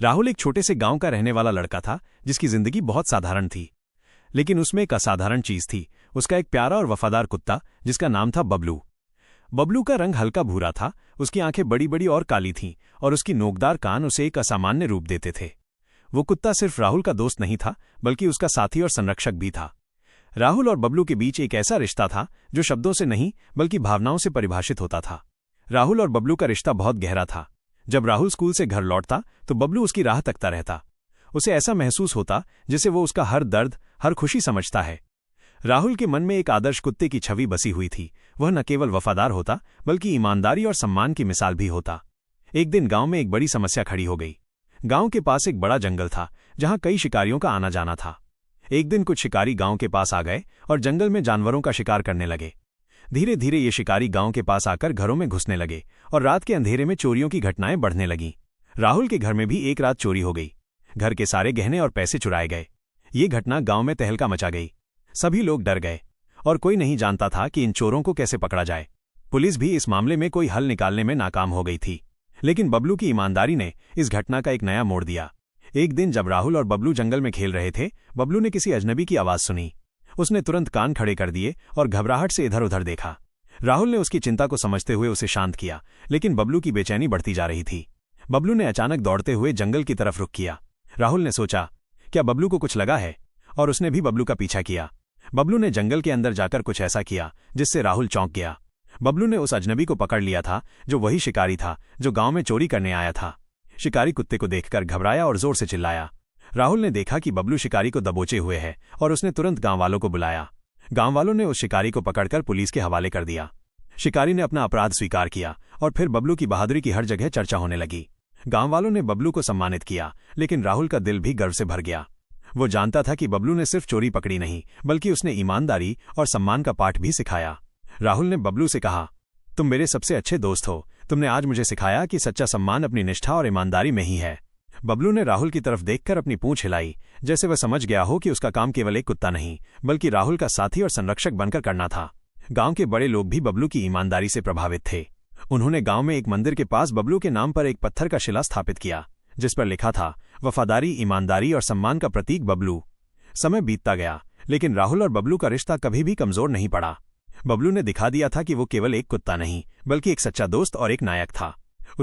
राहुल एक छोटे से गांव का रहने वाला लड़का था जिसकी जिंदगी बहुत साधारण थी। लेकिन उसमें एक असाधारण चीज थी, उसका एक प्यारा और वफादार कुत्ता जिसका नाम था बबलू। बबलू का रंग हल्का भूरा था, उसकी आंखें बड़ी बड़ी और काली थीं और उसकी नोकदार कान उसे एक असामान्य रूप देते थे। वो कुत्ता सिर्फ राहुल का दोस्त नहीं था बल्कि उसका साथी और संरक्षक भी था। राहुल और बबलू के बीच एक ऐसा रिश्ता था जो शब्दों से नहीं बल्कि भावनाओं से परिभाषित होता था। राहुल और बबलू का रिश्ता बहुत गहरा था। जब राहुल स्कूल से घर लौटता तो बबलू उसकी राह तकता रहता। उसे ऐसा महसूस होता जैसे वो उसका हर दर्द, हर खुशी समझता है। राहुल के मन में एक आदर्श कुत्ते की छवि बसी हुई थी। वह न केवल वफादार होता बल्कि ईमानदारी और सम्मान की मिसाल भी होता। एक दिन गांव में एक बड़ी समस्या खड़ी हो गई। गांव के पास एक बड़ा जंगल था जहां कई शिकारियों का आना जाना था। एक दिन कुछ शिकारी गांव के पास आ गए और जंगल में जानवरों का शिकार करने लगे। धीरे धीरे ये शिकारी गांव के पास आकर घरों में घुसने लगे और रात के अंधेरे में चोरियों की घटनाएं बढ़ने लगीं। राहुल के घर में भी एक रात चोरी हो गई। घर के सारे गहने और पैसे चुराए गए। ये घटना गांव में तहलका मचा गई। सभी लोग डर गए और कोई नहीं जानता था कि इन चोरों को कैसे पकड़ा जाए। पुलिस भी इस मामले में कोई हल निकालने में नाकाम हो गई थी। लेकिन बबलू की ईमानदारी ने इस घटना का एक नया मोड़ दिया। एक दिन जब राहुल और बबलू जंगल में खेल रहे थे, बबलू ने किसी अजनबी की आवाज सुनी। उसने तुरंत कान खड़े कर दिए और घबराहट से इधर उधर देखा। राहुल ने उसकी चिंता को समझते हुए उसे शांत किया, लेकिन बबलू की बेचैनी बढ़ती जा रही थी। बबलू ने अचानक दौड़ते हुए जंगल की तरफ रुख किया। राहुल ने सोचा, क्या बबलू को कुछ लगा है, और उसने भी बबलू का पीछा किया। बबलू ने जंगल के अंदर जाकर कुछ ऐसा किया जिससे राहुल चौंक गया। बबलू ने उस अजनबी को पकड़ लिया था जो वही शिकारी था जो गांव में चोरी करने आया था। शिकारी कुत्ते को देखकर घबराया और जोर से चिल्लाया। राहुल ने देखा कि बबलू शिकारी को दबोचे हुए है और उसने तुरंत गांव वालों को बुलाया। गांव वालों ने उस शिकारी को पकड़कर पुलिस के हवाले कर दिया। शिकारी ने अपना अपराध स्वीकार किया और फिर बबलू की बहादुरी की हर जगह चर्चा होने लगी। गांव वालों ने बबलू को सम्मानित किया, लेकिन राहुल का दिल भी गर्व से भर गया। वो जानता था कि बबलू ने सिर्फ चोरी पकड़ी नहीं बल्कि उसने ईमानदारी और सम्मान का पाठ भी सिखाया। राहुल ने बबलू से कहा, तुम मेरे सबसे अच्छे दोस्त हो। तुमने आज मुझे सिखाया कि सच्चा सम्मान अपनी निष्ठा और ईमानदारी में ही है। बबलू ने राहुल की तरफ देखकर अपनी पूंछ हिलाई, जैसे वह समझ गया हो कि उसका काम केवल एक कुत्ता नहीं बल्कि राहुल का साथी और संरक्षक बनकर करना था। गांव के बड़े लोग भी बबलू की ईमानदारी से प्रभावित थे। उन्होंने गांव में एक मंदिर के पास बबलू के नाम पर एक पत्थर का शिला स्थापित किया जिस पर लिखा था, वफादारी, ईमानदारी और सम्मान का प्रतीक बबलू। समय बीतता गया, लेकिन राहुल और बबलू का रिश्ता कभी भी कमजोर नहीं पड़ा। बबलू ने दिखा दिया था कि वो केवल एक कुत्ता नहीं बल्कि एक सच्चा दोस्त और एक नायक था।